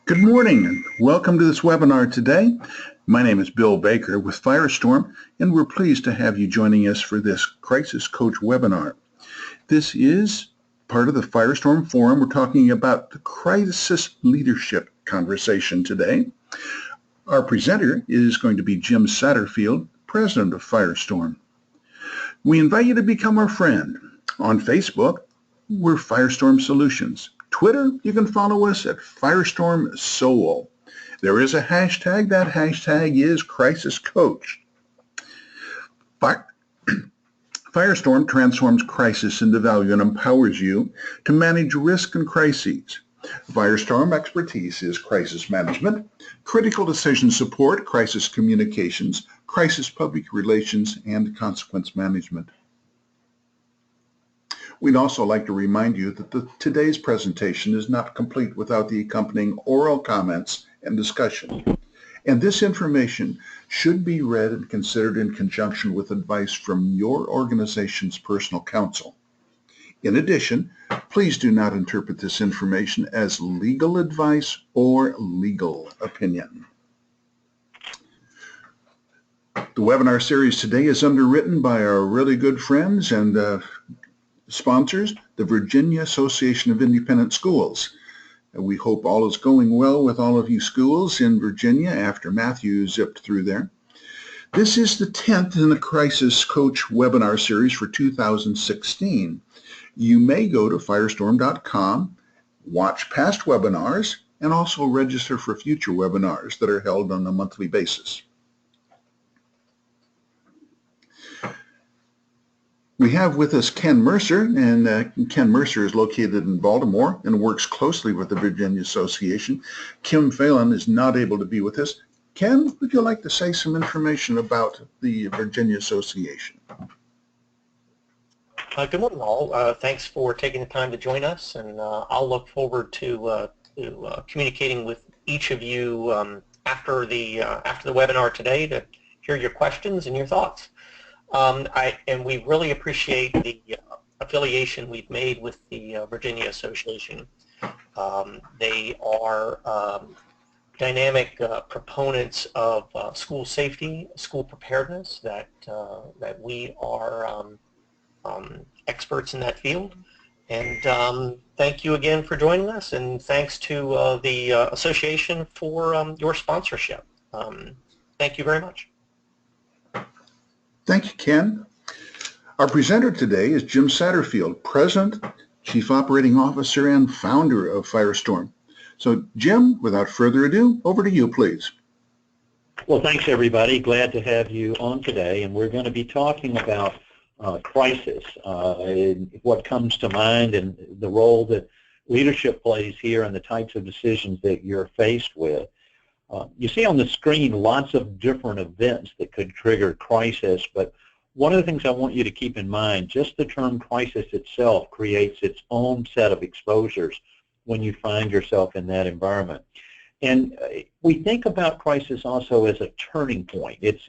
Good morning and welcome to this webinar today. My name is Bill Baker with Firestorm, and we're pleased to have you joining us for this Crisis Coach webinar. This is part of the Firestorm Forum. We're talking about the crisis leadership conversation today. Our presenter is going to be Jim Satterfield, President of Firestorm. We invite you to become our friend. On Facebook, we're Firestorm Solutions. Twitter, you can follow us at Firestorm Soul. There is a hashtag. That hashtag is Crisis Coach. Firestorm transforms crisis into value and empowers you to manage risk and crises. Firestorm expertise is crisis management, critical decision support, crisis communications, crisis public relations, and consequence management. We'd also like to remind you that today's presentation is not complete without the accompanying oral comments and discussion. And this information should be read and considered in conjunction with advice from your organization's personal counsel. In addition, please do not interpret this information as legal advice or legal opinion. The webinar series today is underwritten by our really good friends and sponsors, the Virginia Association of Independent Schools. We hope all is going well with all of you schools in Virginia after Matthew zipped through there. This is the 10th in the Crisis Coach webinar series for 2016. You may go to firestorm.com, watch past webinars, and also register for future webinars that are held on a monthly basis. We have with us Ken Mercer, and Ken Mercer is located in Baltimore and works closely with the Virginia Association. Kim Phelan is not able to be with us. Ken, would you like to say some information about the Virginia Association? Good morning, all. Thanks for taking the time to join us, and I'll look forward to communicating with each of you after the webinar today to hear your questions and your thoughts. And we really appreciate the affiliation we've made with the Virginia Association. They are dynamic proponents of school safety, school preparedness, that we are experts in that field. And thank you again for joining us, and thanks to the association for your sponsorship. Thank you very much. Thank you, Ken. Our presenter today is Jim Satterfield, President, Chief Operating Officer, and founder of Firestorm. So, Jim, without further ado, over to you, please. Well, thanks, everybody. Glad to have you on today, and we're going to be talking about crisis, what comes to mind, and the role that leadership plays here and the types of decisions that you're faced with. You see on the screen lots of different events that could trigger crisis, but one of the things I want you to keep in mind, just the term crisis itself creates its own set of exposures when you find yourself in that environment. And we think about crisis also as a turning point. It's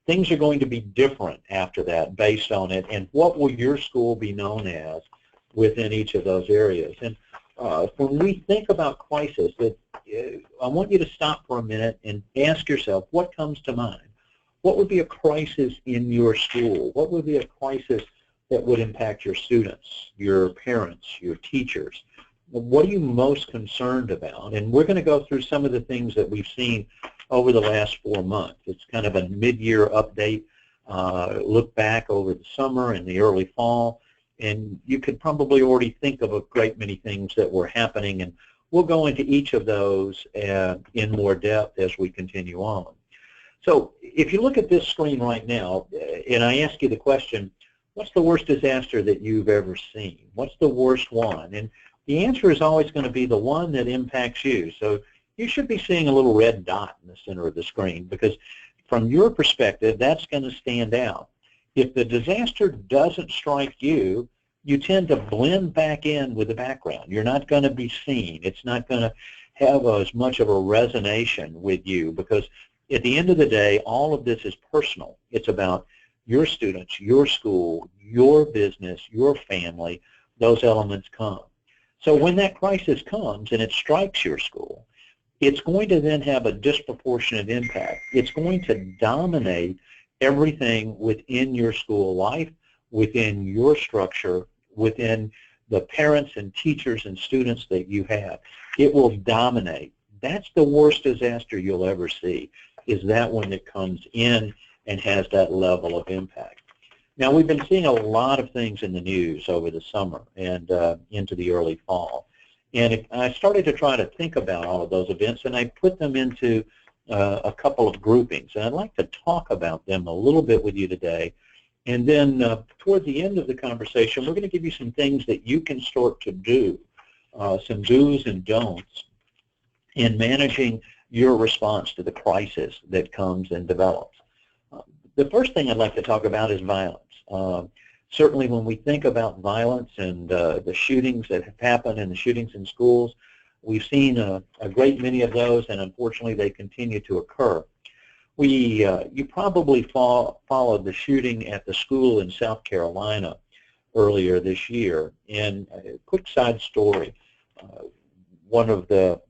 things are going to be different after that based on it, and what will your school be known as within each of those areas. And when we think about crisis, I want you to stop for a minute and ask yourself, what comes to mind? What would be a crisis in your school? What would be a crisis that would impact your students, your parents, your teachers? What are you most concerned about? And we're going to go through some of the things that we've seen over the last 4 months. It's kind of a mid-year update, look back over the summer and the early fall, and you could probably already think of a great many things that were happening, and we'll go into each of those in more depth as we continue on. So if you look at this screen right now, and I ask you the question, what's the worst disaster that you've ever seen? What's the worst one? And the answer is always going to be the one that impacts you. So you should be seeing a little red dot in the center of the screen, because from your perspective, that's going to stand out. If the disaster doesn't strike you, you tend to blend back in with the background. You're not going to be seen. It's not going to have as much of a resonation with you, because at the end of the day, all of this is personal. It's about your students, your school, your business, your family. Those elements come. So when that crisis comes and it strikes your school, it's going to then have a disproportionate impact. It's going to dominate everything within your school life, within your structure, within the parents and teachers and students that you have. It will dominate. That's the worst disaster you'll ever see, is that one that comes in and has that level of impact. Now, we've been seeing a lot of things in the news over the summer and into the early fall. And I started to try to think about all of those events, and I put them into a couple of groupings. And I'd like to talk about them a little bit with you today. And then toward the end of the conversation, we're going to give you some things that you can start to do, some do's and don'ts in managing your response to the crisis that comes and develops. The first thing I'd like to talk about is violence. Certainly when we think about violence and the shootings that have happened and the shootings in schools, we've seen a great many of those, and unfortunately they continue to occur. You probably followed the shooting at the school in South Carolina earlier this year. And a quick side story, one of the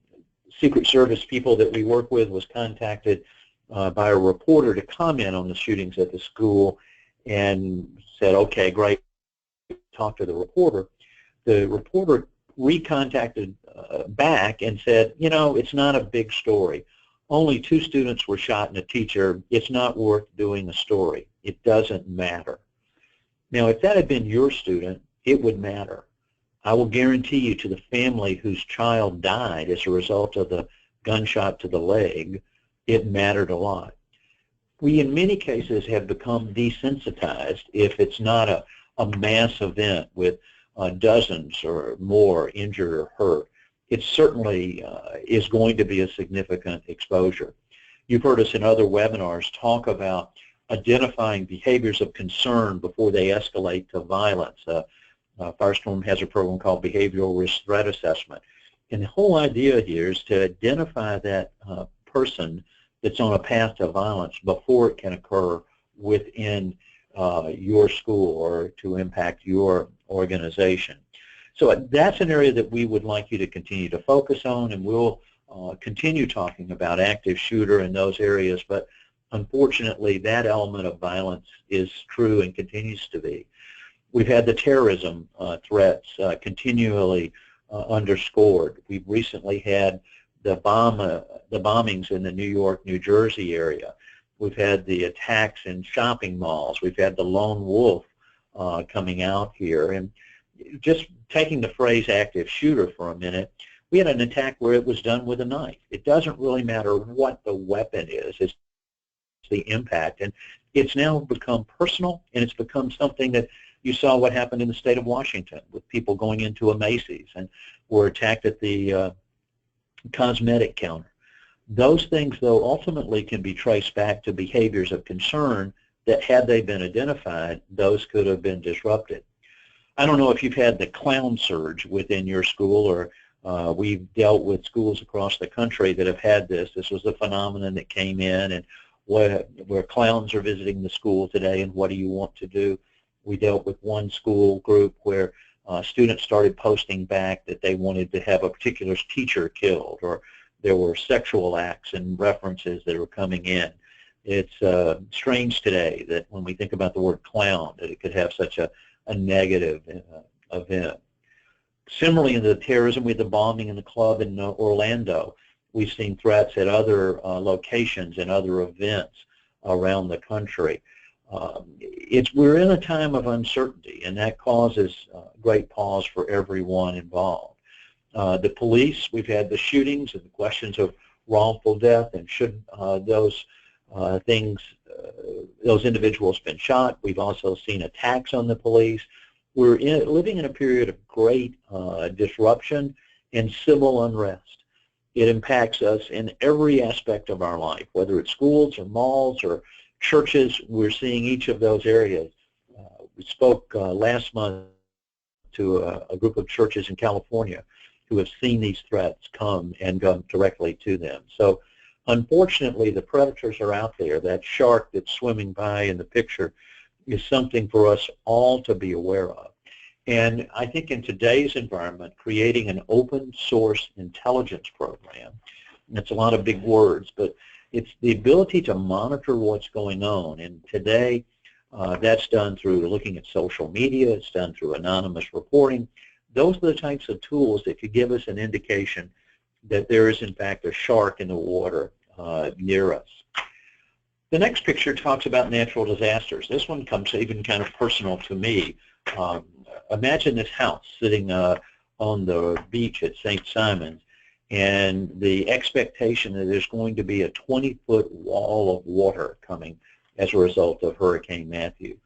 Secret Service people that we work with was contacted by a reporter to comment on the shootings at the school, and said, okay, great, talk to the reporter. The reporter recontacted back and said, you know, it's not a big story. Only 2 students were shot and a teacher. It's not worth doing a story. It doesn't matter. Now, if that had been your student, it would matter. I will guarantee you, to the family whose child died as a result of the gunshot to the leg, it mattered a lot. We, in many cases, have become desensitized if it's not a mass event with dozens or more injured or hurt. It certainly is going to be a significant exposure. You've heard us in other webinars talk about identifying behaviors of concern before they escalate to violence. Firestorm has a program called Behavioral Risk Threat Assessment. And the whole idea here is to identify that person that's on a path to violence before it can occur within your school or to impact your organization. So that's an area that we would like you to continue to focus on, and we'll continue talking about active shooter in those areas, but unfortunately that element of violence is true and continues to be. We've had the terrorism threats continually underscored. We've recently had the bombings in the New York, New Jersey area. We've had the attacks in shopping malls. We've had the lone wolf coming out here. And just taking the phrase active shooter for a minute, we had an attack where it was done with a knife. It doesn't really matter what the weapon is. It's the impact. And it's now become personal, and it's become something that you saw what happened in the state of Washington with people going into a Macy's and were attacked at the cosmetic counter. Those things, though, ultimately can be traced back to behaviors of concern that, had they been identified, those could have been disrupted. I don't know if you've had the clown surge within your school, or we've dealt with schools across the country that have had this. This was a phenomenon that came in, and where clowns are visiting the school today, and what do you want to do? We dealt with one school group where students started posting back that they wanted to have a particular teacher killed, or there were sexual acts and references that were coming in. It's strange today that when we think about the word clown, that it could have such a negative event. Similarly, in the terrorism, we had the bombing in the club in Orlando. We've seen threats at other locations and other events around the country. We're in a time of uncertainty, and that causes great pause for everyone involved. The police, we've had the shootings and the questions of wrongful death, and should those individuals been shot. We've also seen attacks on the police. We're living in a period of great disruption and civil unrest. It impacts us in every aspect of our life, whether it's schools or malls or churches. We're seeing each of those areas. We spoke last month to a group of churches in California who have seen these threats come and go directly to them. So unfortunately, the predators are out there. That shark that's swimming by in the picture is something for us all to be aware of. And I think in today's environment, creating an open source intelligence program It's a lot of big words, but it's the ability to monitor what's going on. And today, that's done through looking at social media. It's done through anonymous reporting. Those are the types of tools that could give us an indication that there is, in fact, a shark in the water near us. The next picture talks about natural disasters. This one comes even kind of personal to me. Imagine this house sitting on the beach at St. Simon's, and the expectation that there's going to be a 20-foot wall of water coming as a result of Hurricane Matthew.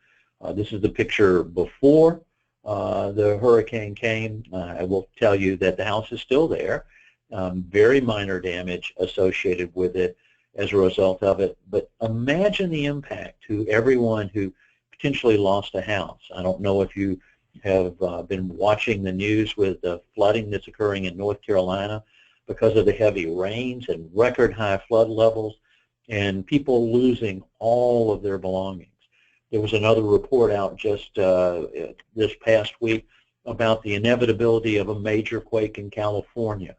This is the picture before the hurricane came. I will tell you that the house is still there. Very minor damage associated with it as a result of it. But imagine the impact to everyone who potentially lost a house. I don't know if you have been watching the news with the flooding that's occurring in North Carolina because of the heavy rains and record high flood levels and people losing all of their belongings. There was another report out just this past week about the inevitability of a major quake in California.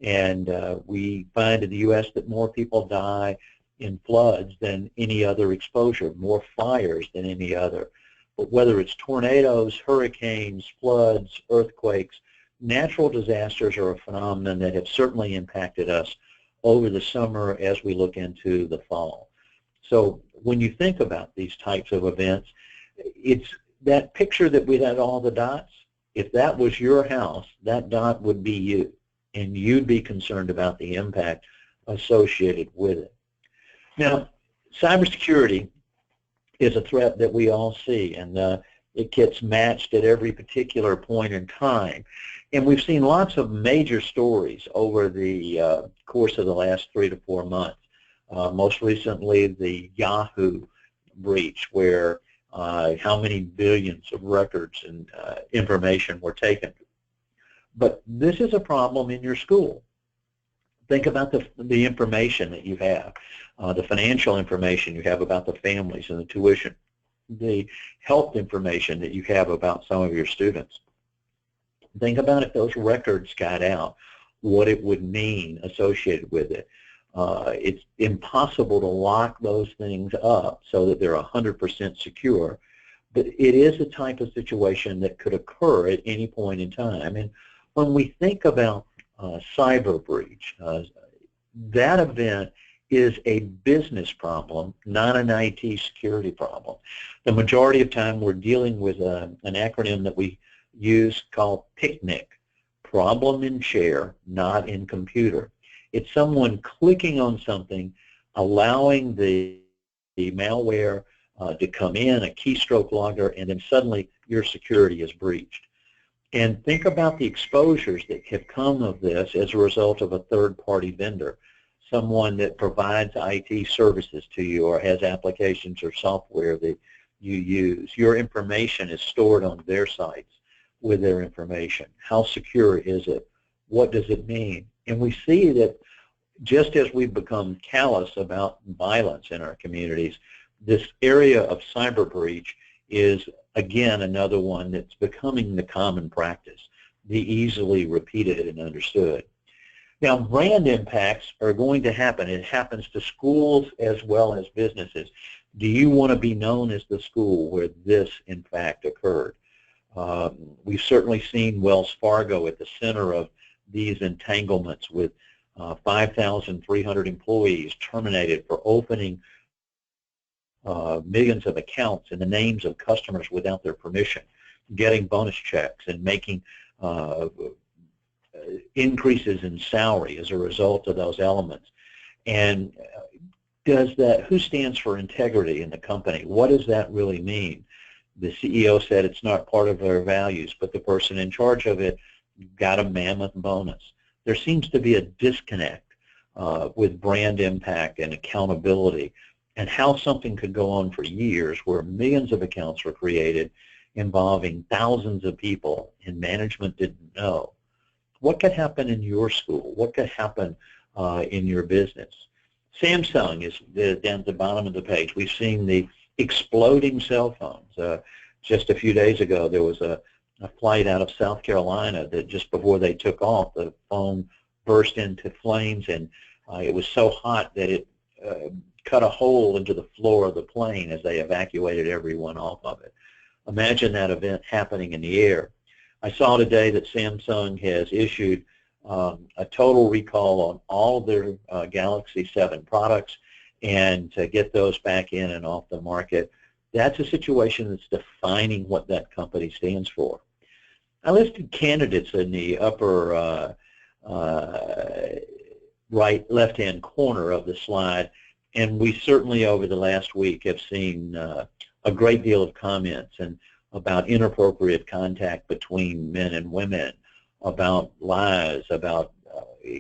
And we find in the U.S. that more people die in floods than any other exposure, more fires than any other. But whether it's tornadoes, hurricanes, floods, earthquakes, natural disasters are a phenomenon that have certainly impacted us over the summer as we look into the fall. So when you think about these types of events, it's that picture that we had all the dots. If that was your house, that dot would be you, and you'd be concerned about the impact associated with it. Now, cybersecurity is a threat that we all see, and it gets matched at every particular point in time. And we've seen lots of major stories over the course of the last 3 to 4 months. Most recently, the Yahoo breach, where how many billions of records and information were taken. But this is a problem in your school. Think about the information that you have, the financial information you have about the families and the tuition, the health information that you have about some of your students. Think about if those records got out, what it would mean associated with it. It's impossible to lock those things up so that they're 100% secure, but it is a type of situation that could occur at any point in time. And when we think about cyber breach, that event is a business problem, not an IT security problem. The majority of time we're dealing with an acronym that we use called PICNIC, problem in share, not in computer. It's someone clicking on something, allowing the malware to come in, a keystroke logger, and then suddenly your security is breached. And think about the exposures that have come of this as a result of a third-party vendor, someone that provides IT services to you or has applications or software that you use. Your information is stored on their sites with their information. How secure is it? What does it mean? And we see that just as we've become callous about violence in our communities, this area of cyber breach is, again, another one that's becoming the common practice, the easily repeated and understood. Now, brand impacts are going to happen. It happens to schools as well as businesses. Do you want to be known as the school where this, in fact, occurred? We've certainly seen Wells Fargo at the center of these entanglements with 5,300 employees terminated for opening millions of accounts in the names of customers without their permission, getting bonus checks and making increases in salary as a result of those elements. And who stands for integrity in the company? What does that really mean? The CEO said it's not part of their values, but the person in charge of it got a mammoth bonus. There seems to be a disconnect with brand impact and accountability and how something could go on for years where millions of accounts were created involving thousands of people and management didn't know. What could happen in your school? What could happen in your business? Samsung is down at the bottom of the page. We've seen the exploding cell phones. Just a few days ago, there was a flight out of South Carolina that just before they took off, the phone burst into flames and It was so hot that it cut a hole into the floor of the plane as they evacuated everyone off of it. Imagine that event happening in the air. I saw today that Samsung has issued a total recall on all of their Galaxy 7 products, and to get those back in and off the market, that's a situation that's defining what that company stands for. I listed candidates in the upper right left-hand corner of the slide, and we certainly over the last week have seen a great deal of comments and about inappropriate contact between men and women, about lies, about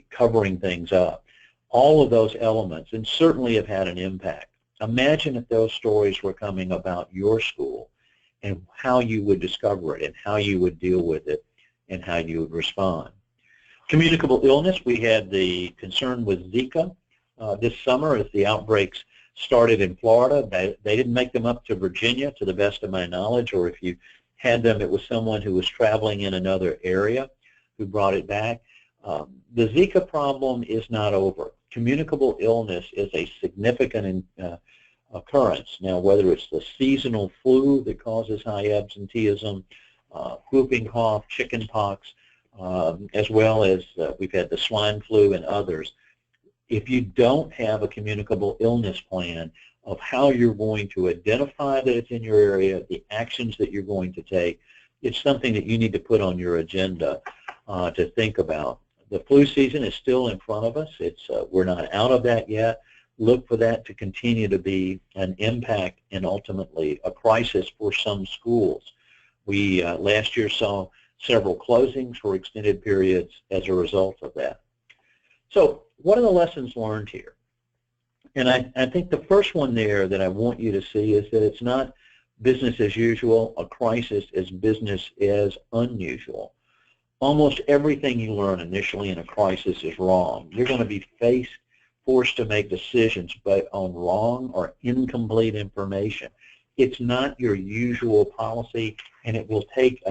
covering things up. All of those elements, and certainly have had an impact. Imagine if those stories were coming about your school and how you would discover it and how you would deal with it and how you would respond. Communicable illness, we had the concern with Zika this summer as the outbreaks started in Florida. They didn't make them up to Virginia, to the best of my knowledge, or if you had them, it was someone who was traveling in another area who brought it back. The Zika problem is not over. Communicable illness is a significant occurrence. Now, whether it's the seasonal flu that causes high absenteeism, whooping cough, chicken pox, as well as we've had the swine flu and others, if you don't have a communicable illness plan of how you're going to identify that it's in your area, the actions that you're going to take, it's something that you need to put on your agenda to think about. The flu season is still in front of us. We're not out of that yet. Look for that to continue to be an impact and ultimately a crisis for some schools. We last year saw several closings for extended periods as a result of that. So what are the lessons learned here? And I think the first one there that I want you to see is that it's not business as usual. A crisis is business as unusual. Almost everything you learn initially in a crisis is wrong. You're going to be forced to make decisions based on wrong or incomplete information. It's not your usual policy, and it will take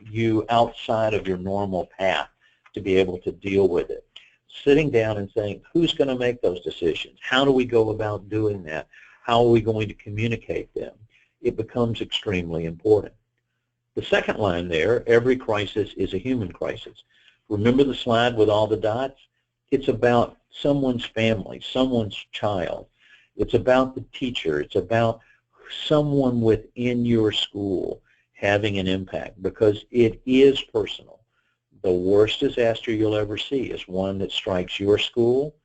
you outside of your normal path to be able to deal with it. Sitting down and saying, who's going to make those decisions? How do we go about doing that? How are we going to communicate them? It becomes extremely important. The second line there, every crisis is a human crisis. Remember the slide with all the dots? It's about someone's family, someone's child. It's about the teacher. It's about someone within your school having an impact, because it is personal. The worst disaster you'll ever see is one that strikes your school,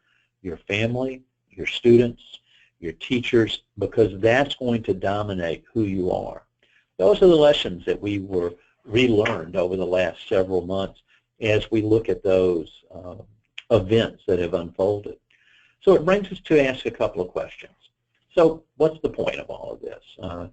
your family, your students, your teachers, because that's going to dominate who you are. Those are the lessons that we were relearned over the last several months as we look at those events that have unfolded. So it brings us to ask a couple of questions. So what's the point of all of this?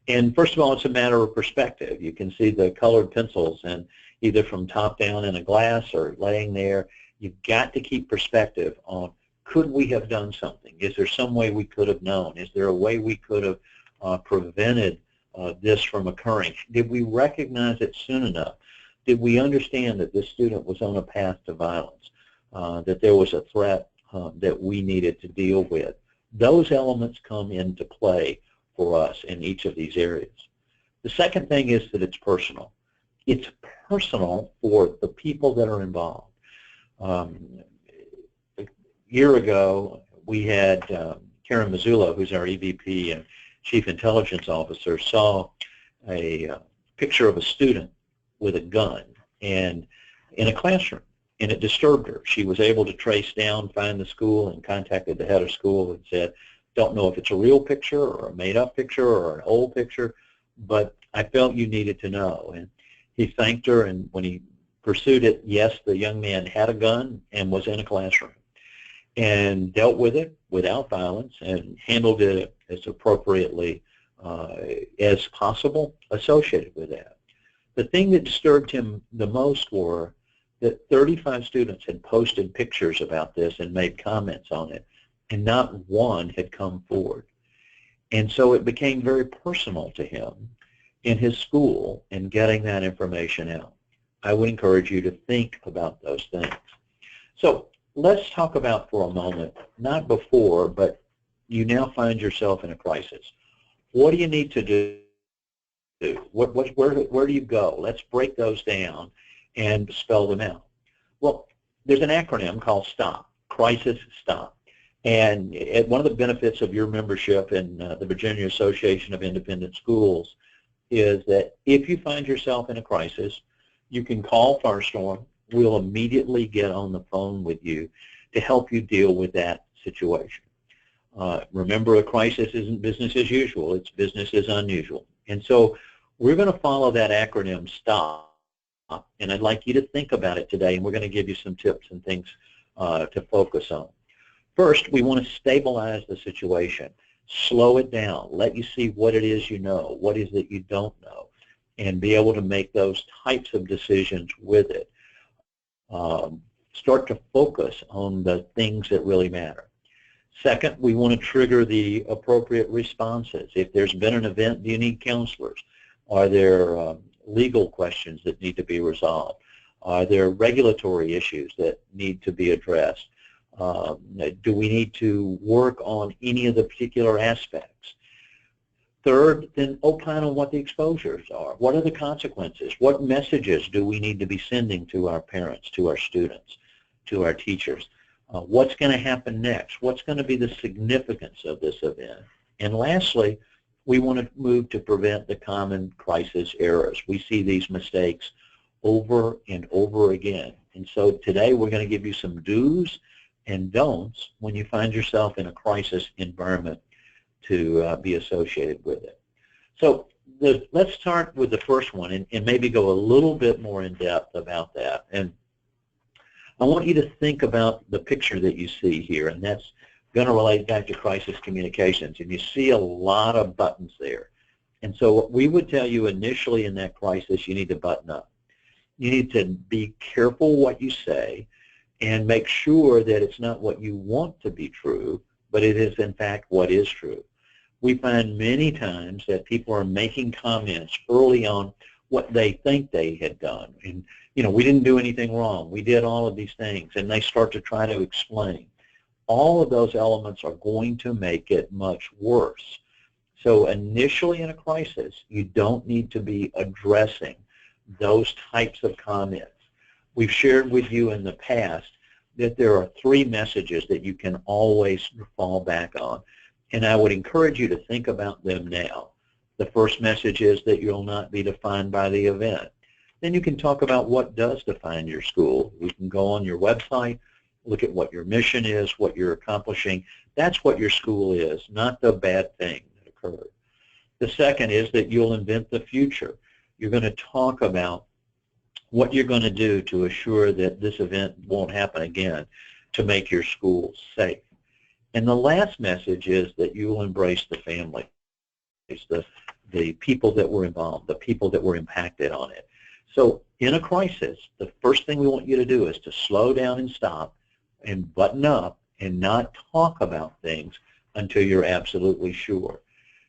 And first of all, it's a matter of perspective. You can see the colored pencils, and either from top down in a glass or laying there, you've got to keep perspective on, could we have done something? Is there some way we could have known? Is there a way we could have prevented this from occurring? Did we recognize it soon enough? Did we understand that this student was on a path to violence, that there was a threat that we needed to deal with? Those elements come into play for us in each of these areas. The second thing is that it's personal. It's personal for the people that are involved. A year ago, we had Karen Mazzullo, who's our EVP and Chief Intelligence Officer, saw a picture of a student with a gun and in a classroom, and it disturbed her. She was able to trace down, find the school, and contacted the head of school and said, don't know if it's a real picture or a made-up picture or an old picture, but I felt you needed to know. And he thanked her, and when he pursued it, yes, the young man had a gun and was in a classroom and dealt with it without violence and handled it as appropriately as possible associated with that. The thing that disturbed him the most were that 35 students had posted pictures about this and made comments on it, and not one had come forward. And so it became very personal to him in his school in getting that information out. I would encourage you to think about those things. So let's talk about for a moment, not before, but you now find yourself in a crisis. What do you need to do? Where do you go? Let's break those down and spell them out. Well, there's an acronym called STOP, Crisis Stop. And one of the benefits of your membership in the Virginia Association of Independent Schools is that if you find yourself in a crisis, you can call Firestorm. We'll immediately get on the phone with you to help you deal with that situation. Remember, a crisis isn't business as usual. It's business as unusual. And so we're going to follow that acronym STOP, and I'd like you to think about it today, and we're going to give you some tips and things to focus on. First, we want to stabilize the situation. Slow it down. Let you see what it is you know, what is it you don't know, and be able to make those types of decisions with it. Start to focus on the things that really matter. Second, we want to trigger the appropriate responses. If there's been an event, do you need counselors? Are there legal questions that need to be resolved? Are there regulatory issues that need to be addressed? Do we need to work on any of the particular aspects? Third, then opine on what the exposures are. What are the consequences? What messages do we need to be sending to our parents, to our students, to our teachers? What's going to happen next? What's going to be the significance of this event? And lastly, we want to move to prevent the common crisis errors. We see these mistakes over and over again. And so today we're going to give you some do's and don'ts when you find yourself in a crisis environment to be associated with it. So let's start with the first one and maybe go a little bit more in depth about that. And I want you to think about the picture that you see here, and that's going to relate back to crisis communications. And you see a lot of buttons there. And so what we would tell you initially in that crisis, you need to button up. You need to be careful what you say and make sure that it's not what you want to be true, but it is in fact what is true. We find many times that people are making comments early on what they think they had done. And, you know, we didn't do anything wrong. We did all of these things. And they start to try to explain. All of those elements are going to make it much worse. So initially in a crisis, you don't need to be addressing those types of comments. We've shared with you in the past that there are 3 messages that you can always fall back on. And I would encourage you to think about them now. The first message is that you'll not be defined by the event. Then you can talk about what does define your school. You can go on your website, look at what your mission is, what you're accomplishing. That's what your school is, not the bad thing that occurred. The second is that you'll invent the future. You're going to talk about what you're going to do to assure that this event won't happen again to make your school safe. And the last message is that you will embrace the family, the people that were involved, the people that were impacted on it. So in a crisis, the first thing we want you to do is to slow down and stop and button up and not talk about things until you're absolutely sure.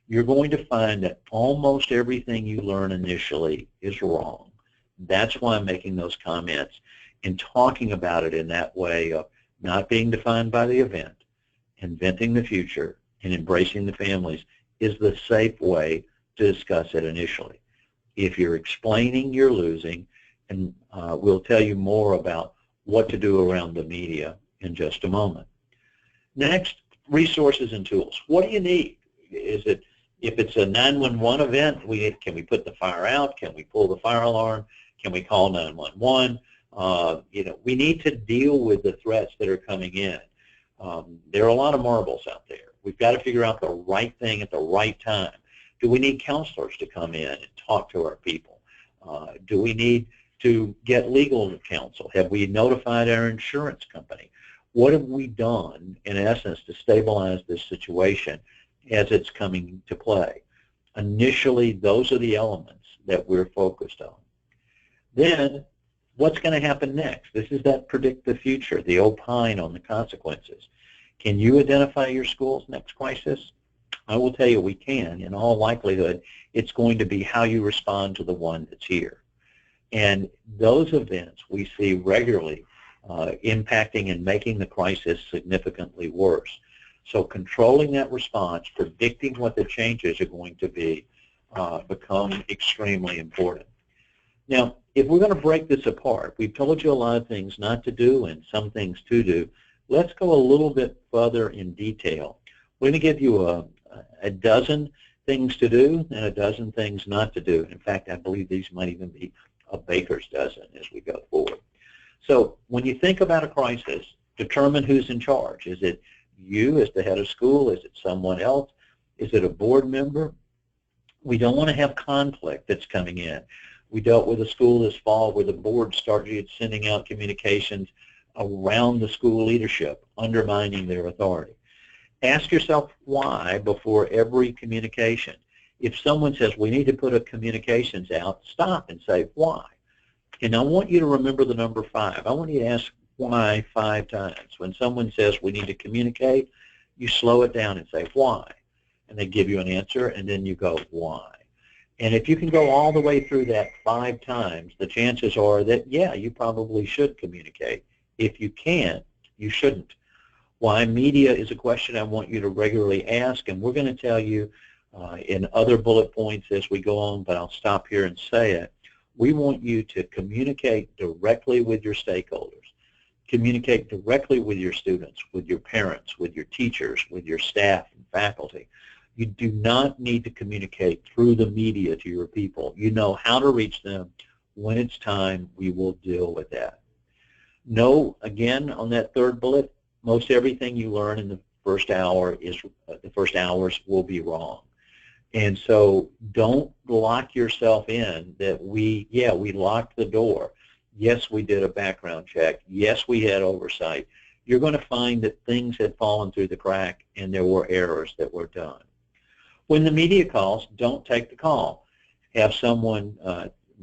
You're going to find that almost everything you learn initially is wrong. That's why I'm making those comments and talking about it in that way of not being defined by the event, inventing the future, and embracing the families is the safe way to discuss it initially. If you're explaining, you're losing, and we'll tell you more about what to do around the media in just a moment. Next, resources and tools. What do you need? Is it, if it's a 911 event, can we put the fire out? Can we pull the fire alarm? Can we call 911? You know, we need to deal with the threats that are coming in. There are a lot of marbles out there. We've got to figure out the right thing at the right time. Do we need counselors to come in and talk to our people? Do we need to get legal counsel? Have we notified our insurance company? What have we done, in essence, to stabilize this situation as it's coming to play? Initially, those are the elements that we're focused on. Then, what's going to happen next? This is that predict the future, the opine on the consequences. Can you identify your school's next crisis? I will tell you we can. In all likelihood, it's going to be how you respond to the one that's here. And those events we see regularly impacting and making the crisis significantly worse. So controlling that response, predicting what the changes are going to be, become extremely important. Now, if we're going to break this apart, we've told you a lot of things not to do and some things to do. Let's go a little bit further in detail. We're going to give you a dozen things to do and a dozen things not to do. In fact, I believe these might even be a baker's dozen as we go forward. So when you think about a crisis, determine who's in charge. Is it you as the head of school? Is it someone else? Is it a board member? We don't want to have conflict that's coming in. We dealt with a school this fall where the board started sending out communications around the school leadership, undermining their authority. Ask yourself why before every communication. If someone says, we need to put a communications out, stop and say, why? And I want you to remember the number 5. I want you to ask why 5 times. When someone says, we need to communicate, you slow it down and say, why? And they give you an answer, and then you go, why? And if you can go all the way through that 5 times, the chances are that, yeah, you probably should communicate. If you can't, you shouldn't. Why media is a question I want you to regularly ask, and we're going to tell you in other bullet points as we go on, but I'll stop here and say it. We want you to communicate directly with your stakeholders. Communicate directly with your students, with your parents, with your teachers, with your staff and faculty. You do not need to communicate through the media to your people. You know how to reach them. When it's time, we will deal with that. Know, again, on that 3rd bullet, most everything you learn in the first hour is the first hours will be wrong. And so don't lock yourself in that we locked the door. Yes, we did a background check. Yes, we had oversight. You're going to find that things had fallen through the crack and there were errors that were done. When the media calls, don't take the call. Have someone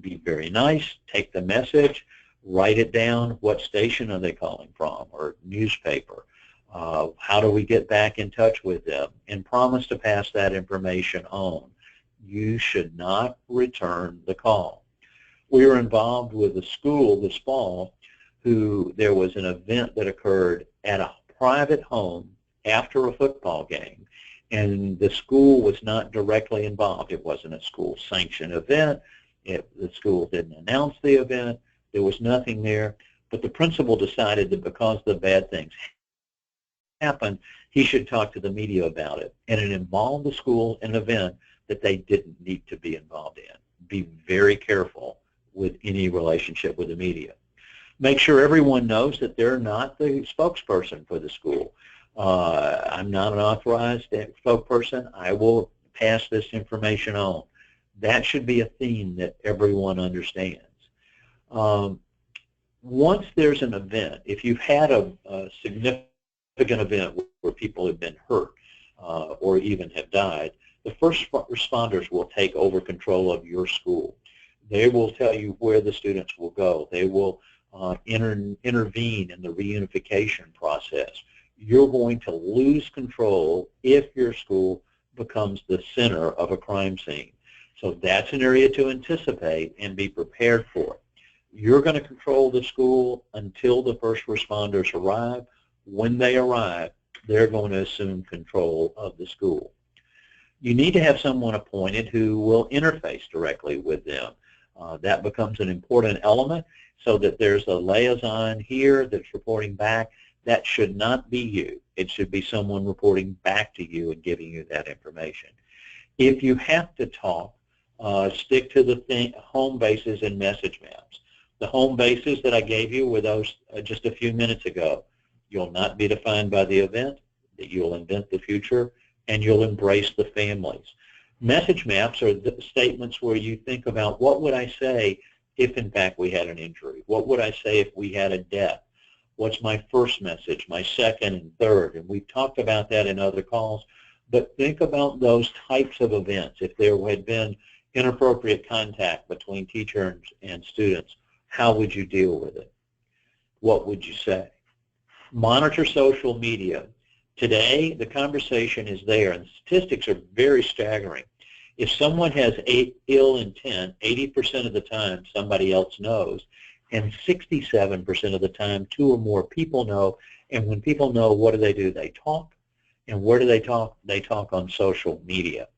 be very nice, take the message, write it down. What station are they calling from, or newspaper? How do we get back in touch with them? And promise to pass that information on. You should not return the call. We were involved with a school this fall who there was an event that occurred at a private home after a football game. And the school was not directly involved. It wasn't a school-sanctioned event. The school didn't announce the event. There was nothing there. But the principal decided that because the bad things happened, he should talk to the media about it. And it involved the school in an event that they didn't need to be involved in. Be very careful with any relationship with the media. Make sure everyone knows that they're not the spokesperson for the school. I'm not an authorized spokesperson. I will pass this information on. That should be a theme that everyone understands. Once there's an event, if you've had a significant event where people have been hurt or even have died, the first responders will take over control of your school. They will tell you where the students will go. They will intervene in the reunification process. You're going to lose control if your school becomes the center of a crime scene. So that's an area to anticipate and be prepared for. You're going to control the school until the first responders arrive. When they arrive, they're going to assume control of the school. You need to have someone appointed who will interface directly with them. That becomes an important element so that there's a liaison here that's reporting back. That should not be you. It should be someone reporting back to you and giving you that information. If you have to talk, stick to the home bases and message maps. The home bases that I gave you were those just a few minutes ago. You'll not be defined by the event, that you'll invent the future, and you'll embrace the families. Message maps are the statements where you think about what would I say if in fact we had an injury? What would I say if we had a death? What's my first message, my second and third? And we've talked about that in other calls, but think about those types of events. If there had been inappropriate contact between teachers and students, how would you deal with it? What would you say? Monitor social media. Today, the conversation is there, and statistics are very staggering. If someone has ill intent, 80% of the time somebody else knows, And 67% of the time, 2 or more people know. And when people know, what do? They talk. And where do they talk? They talk on social media.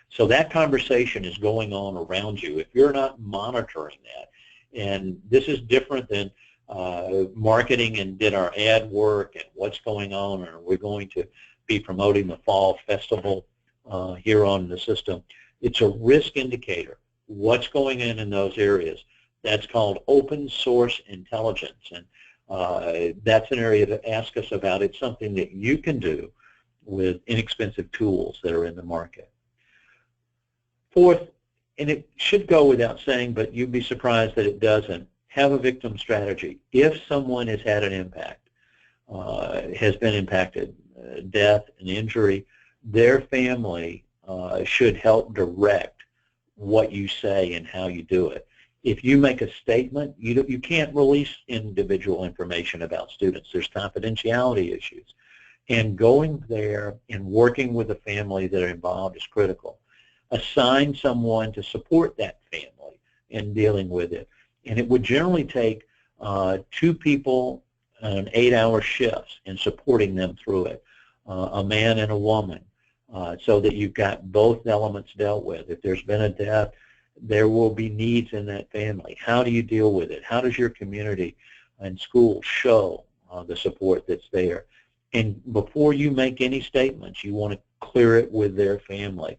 So that conversation is going on around you. If you're not monitoring that, and this is different than marketing and did our ad work and what's going on, and we're going to be promoting the fall festival here on the system. It's a risk indicator. What's going on in those areas? That's called open source intelligence, and that's an area to ask us about. It's something that you can do with inexpensive tools that are in the market. Fourth, and it should go without saying, but you'd be surprised that it doesn't, have a victim strategy. If someone has had an impact, has been impacted, death and injury, their family should help direct what you say and how you do it. If you make a statement, you can't release individual information about students. There's confidentiality issues. And going there and working with the family that are involved is critical. Assign someone to support that family in dealing with it. And it would generally take 2 people on 8-hour shifts in supporting them through it, a man and a woman, so that you've got both elements dealt with. If there's been a death, there will be needs in that family. How do you deal with it? How does your community and school show the support that's there? And before you make any statements, you want to clear it with their family.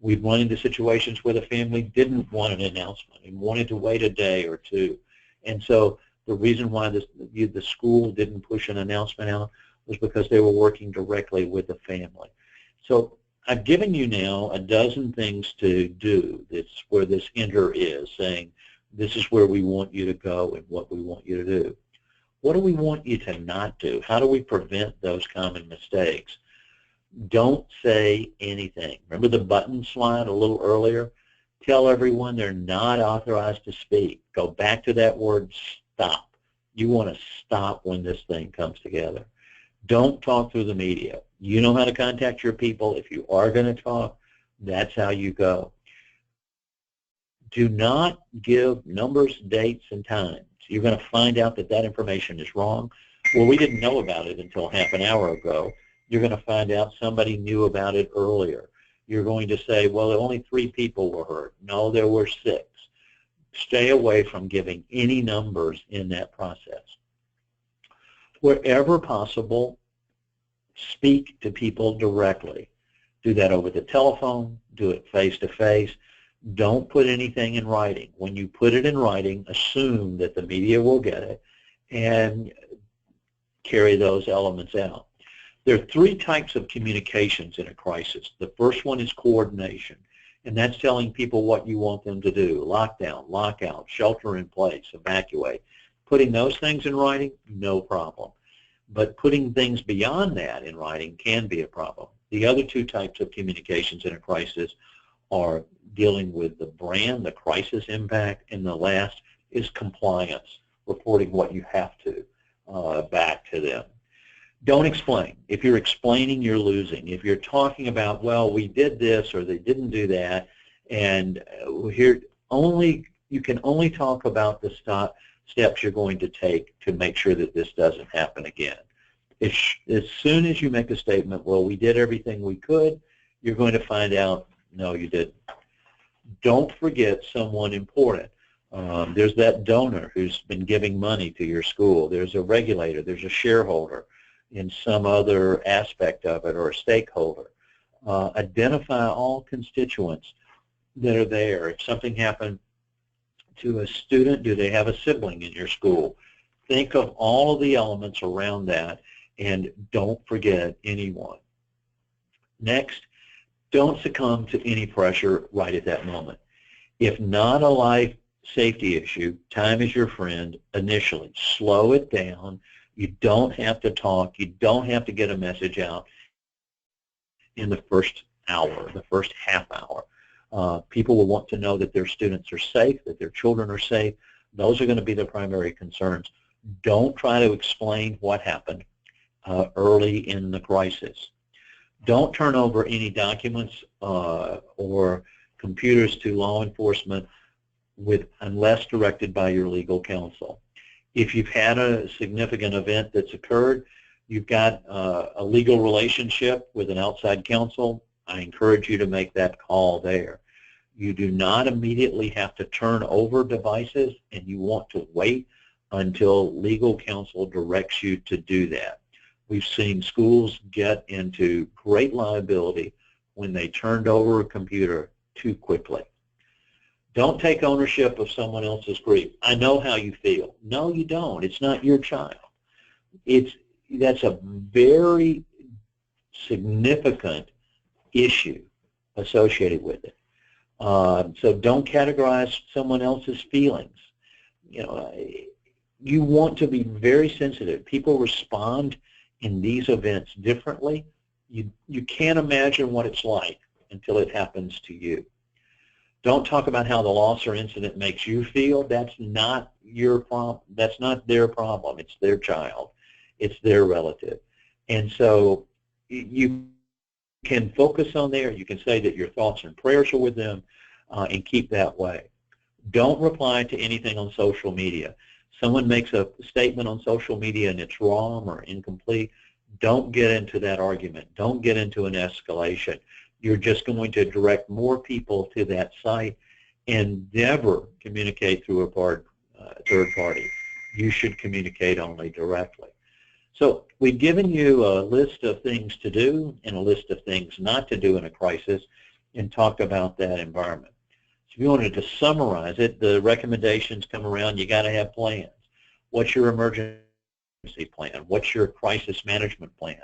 We've run into situations where the family didn't want an announcement and wanted to wait a day or 2. And so the reason why the school didn't push an announcement out was because they were working directly with the family. So I've given you now a dozen things to do. That's where this enter is, saying this is where we want you to go and what we want you to do. What do we want you to not do? How do we prevent those common mistakes? Don't say anything. Remember the button slide a little earlier? Tell everyone they're not authorized to speak. Go back to that word stop. You want to stop when this thing comes together. Don't talk through the media. You know how to contact your people. If you are going to talk, that's how you go. Do not give numbers, dates, and times. You're going to find out that that information is wrong. Well, we didn't know about it until half an hour ago. You're going to find out somebody knew about it earlier. You're going to say, well, only 3 people were hurt. No, there were 6. Stay away from giving any numbers in that process. Wherever possible, speak to people directly. Do that over the telephone. Do it face-to-face. Don't put anything in writing. When you put it in writing, assume that the media will get it and carry those elements out. There are 3 types of communications in a crisis. The first one is coordination, and that's telling people what you want them to do. Lockdown, lockout, shelter in place, evacuate. Putting those things in writing, no problem. But putting things beyond that in writing can be a problem. The other 2 types of communications in a crisis are dealing with the brand, the crisis impact, and the last is compliance, reporting what you have to back to them. Don't explain. If you're explaining, you're losing. If you're talking about, well, we did this or they didn't do that, and here you can only talk about the steps you're going to take to make sure that this doesn't happen again. As soon as you make a statement, well, we did everything we could, you're going to find out, no, you didn't. Don't forget someone important. There's that donor who's been giving money to your school. There's a regulator. There's a shareholder in some other aspect of it, or a stakeholder. Identify all constituents that are there. If something happened to a student, do they have a sibling in your school? Think of all of the elements around that, and don't forget anyone. Next, don't succumb to any pressure right at that moment. If not a life safety issue, time is your friend initially. Slow it down. You don't have to talk. You don't have to get a message out in the first hour, the first half hour. People will want to know that their students are safe, that their children are safe. Those are going to be the primary concerns. Don't try to explain what happened early in the crisis. Don't turn over any documents or computers to law enforcement unless directed by your legal counsel. If you've had a significant event that's occurred, you've got a legal relationship with an outside counsel, I encourage you to make that call there. You do not immediately have to turn over devices, and you want to wait until legal counsel directs you to do that. We've seen schools get into great liability when they turned over a computer too quickly. Don't take ownership of someone else's grief. I know how you feel. No, you don't. It's not your child. That's a very significant issue associated with it. So don't categorize someone else's feelings. You want to be very sensitive. People respond in these events differently. You can't imagine what it's like until it happens to you. Don't talk about how the loss or incident makes you feel. That's not your problem. That's not their problem. It's their child. It's their relative. And so you can focus on there. You can say that your thoughts and prayers are with them, and keep that way. Don't reply to anything on social media. Someone makes a statement on social media and it's wrong or incomplete. Don't get into that argument. Don't get into an escalation. You're just going to direct more people to that site, and never communicate through a third party. You should communicate only directly. So we've given you a list of things to do and a list of things not to do in a crisis, and talked about that environment. So if you wanted to summarize it, the recommendations come around. You got to have plans. What's your emergency plan? What's your crisis management plan?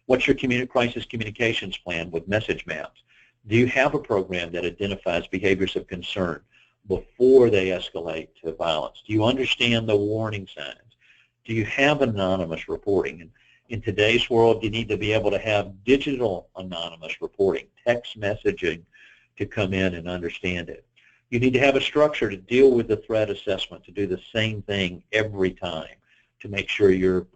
What's your crisis communications plan with message maps? Do you have a program that identifies behaviors of concern before they escalate to violence? Do you understand the warning signs? Do you have anonymous reporting? And in today's world, you need to be able to have digital anonymous reporting, text messaging to come in and understand it. You need to have a structure to deal with the threat assessment, to do the same thing every time to make sure you're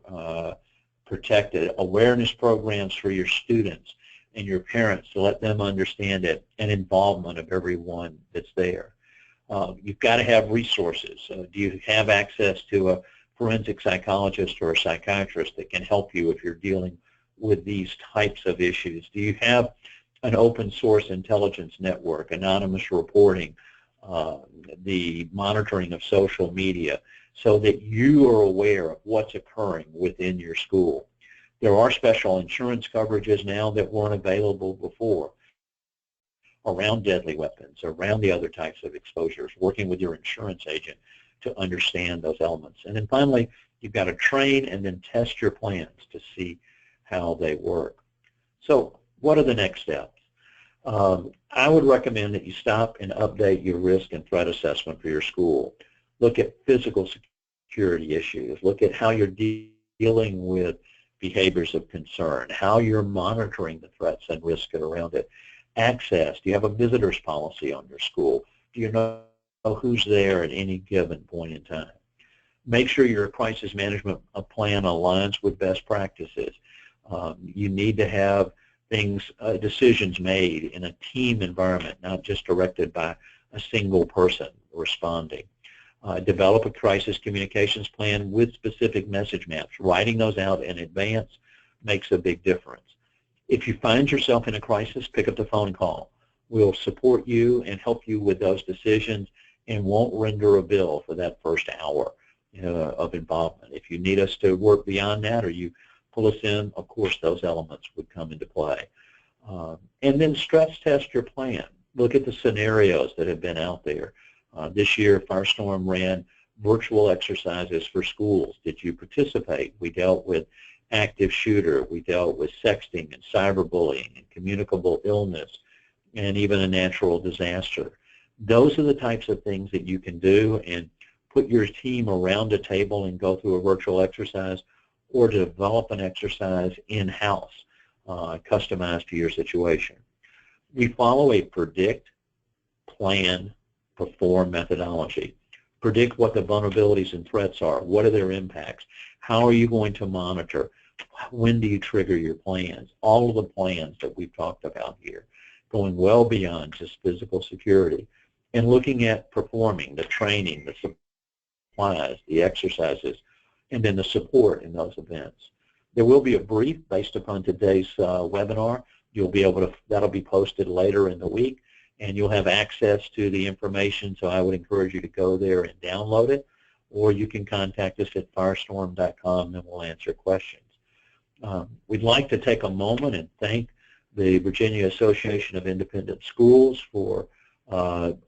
protected. Awareness programs for your students and your parents to let them understand it, and involvement of everyone that's there. You've got to have resources. Do you have access to a forensic psychologist or a psychiatrist that can help you if you're dealing with these types of issues? Do you have an open source intelligence network, anonymous reporting, the monitoring of social media, so that you are aware of what's occurring within your school? There are special insurance coverages now that weren't available before around deadly weapons, around the other types of exposures, working with your insurance agent to understand those elements. And then finally, you've got to train and then test your plans to see how they work. So what are the next steps? I would recommend that you stop and update your risk and threat assessment for your school. Look at physical security issues. Look at how you're dealing with behaviors of concern, how you're monitoring the threats and risks around it. Access. Do you have a visitors policy on your school? Do you know who's there at any given point in time? Make sure your crisis management plan aligns with best practices. You need to have decisions made in a team environment, not just directed by a single person responding. Develop a crisis communications plan with specific message maps. Writing those out in advance makes a big difference. If you find yourself in a crisis, pick up the phone and call. We'll support you and help you with those decisions, and won't render a bill for that first hour of involvement. If you need us to work beyond that, or you pull us in, of course those elements would come into play. And then stress test your plan. Look at the scenarios that have been out there. This year, Firestorm ran virtual exercises for schools. Did you participate? We dealt with active shooter. We dealt with sexting and cyberbullying and communicable illness, and even a natural disaster. Those are the types of things that you can do, and put your team around a table and go through a virtual exercise, or develop an exercise in-house, customized to your situation. We follow a predict, plan, perform methodology. Predict what the vulnerabilities and threats are. What are their impacts? How are you going to monitor? When do you trigger your plans? All of the plans that we've talked about here, going well beyond just physical security, and looking at performing, the training, the supplies, the exercises, and then the support in those events. There will be a brief based upon today's webinar. You'll be able to, that'll be posted later in the week, and you'll have access to the information, so I would encourage you to go there and download it, or you can contact us at firestorm.com and we'll answer questions. We'd like to take a moment and thank the Virginia Association of Independent Schools for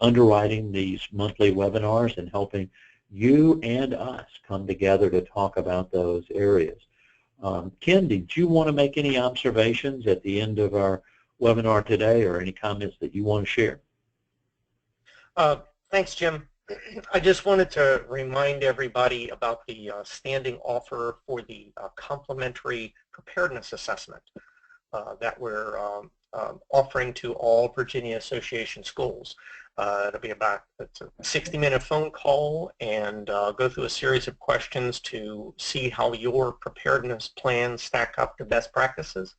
underwriting these monthly webinars and helping you and us come together to talk about those areas. Ken, did you want to make any observations at the end of our webinar today, or any comments that you want to share? Thanks, Jim. I just wanted to remind everybody about the standing offer for the complimentary preparedness assessment that we're offering to all Virginia Association schools. It'll be about a 60-minute phone call and go through a series of questions to see how your preparedness plans stack up to best practices.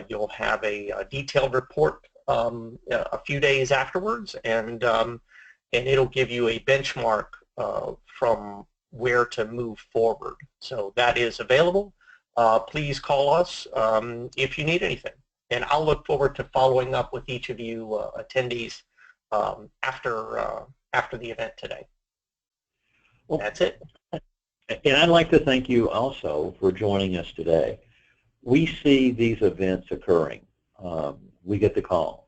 You'll have a detailed report a few days afterwards, and it'll give you a benchmark from where to move forward. So that is available. Please call us if you need anything. And I'll look forward to following up with each of you attendees after the event today. Well, that's it. And I'd like to thank you also for joining us today. We see these events occurring. We get the calls.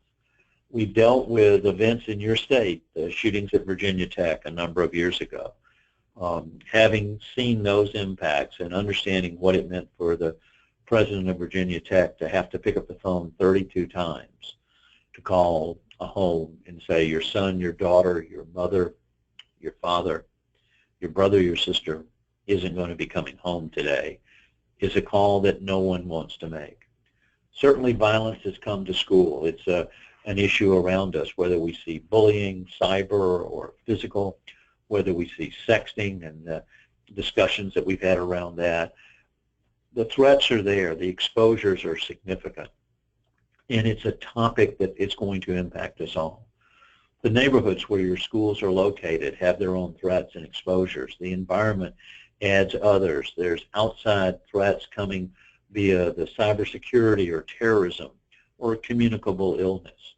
We dealt with events in your state, the shootings at Virginia Tech a number of years ago. Having seen those impacts and understanding what it meant for the president of Virginia Tech to have to pick up the phone 32 times to call a home and say your son, your daughter, your mother, your father, your brother, your sister isn't going to be coming home today, is a call that no one wants to make. Certainly violence has come to school. It's an issue around us, whether we see bullying, cyber, or physical, whether we see sexting and the discussions that we've had around that. The threats are there. The exposures are significant. And it's a topic that is going to impact us all. The neighborhoods where your schools are located have their own threats and exposures. The environment adds others. There's outside threats coming via the cybersecurity or terrorism or communicable illness.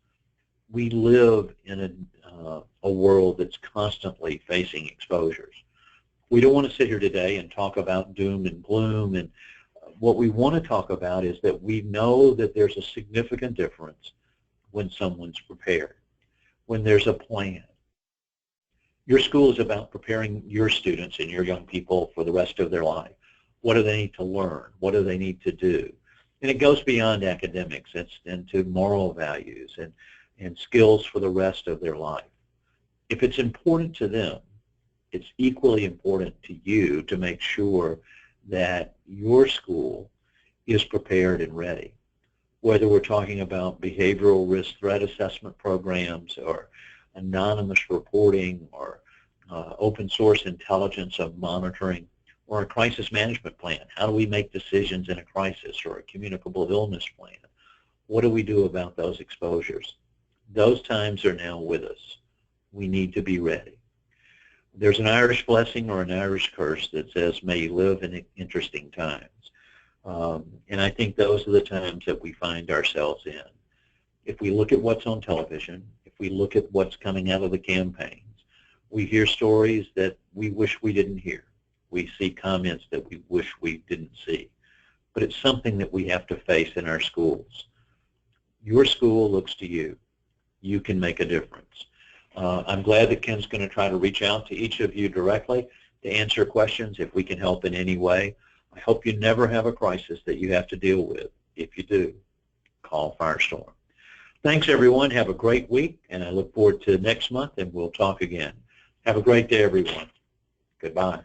We live in a world that's constantly facing exposures. We don't want to sit here today and talk about doom and gloom, and what we want to talk about is that we know that there's a significant difference when someone's prepared, when there's a plan. Your school is about preparing your students and your young people for the rest of their life. What do they need to learn? What do they need to do? And it goes beyond academics. It's into moral values and skills for the rest of their life. If it's important to them, it's equally important to you to make sure that your school is prepared and ready. Whether we're talking about behavioral risk threat assessment programs or anonymous reporting or open source intelligence of monitoring or a crisis management plan. How do we make decisions in a crisis or a communicable illness plan? What do we do about those exposures? Those times are now with us. We need to be ready. There's an Irish blessing or an Irish curse that says, may you live in interesting times. And I think those are the times that we find ourselves in. If we look at what's on television, if we look at what's coming out of the campaigns, we hear stories that we wish we didn't hear. We see comments that we wish we didn't see. But it's something that we have to face in our schools. Your school looks to you. You can make a difference. I'm glad that Ken's going to try to reach out to each of you directly to answer questions if we can help in any way. I hope you never have a crisis that you have to deal with. If you do, call Firestorm. Thanks, everyone. Have a great week, and I look forward to next month, and we'll talk again. Have a great day, everyone. Goodbye.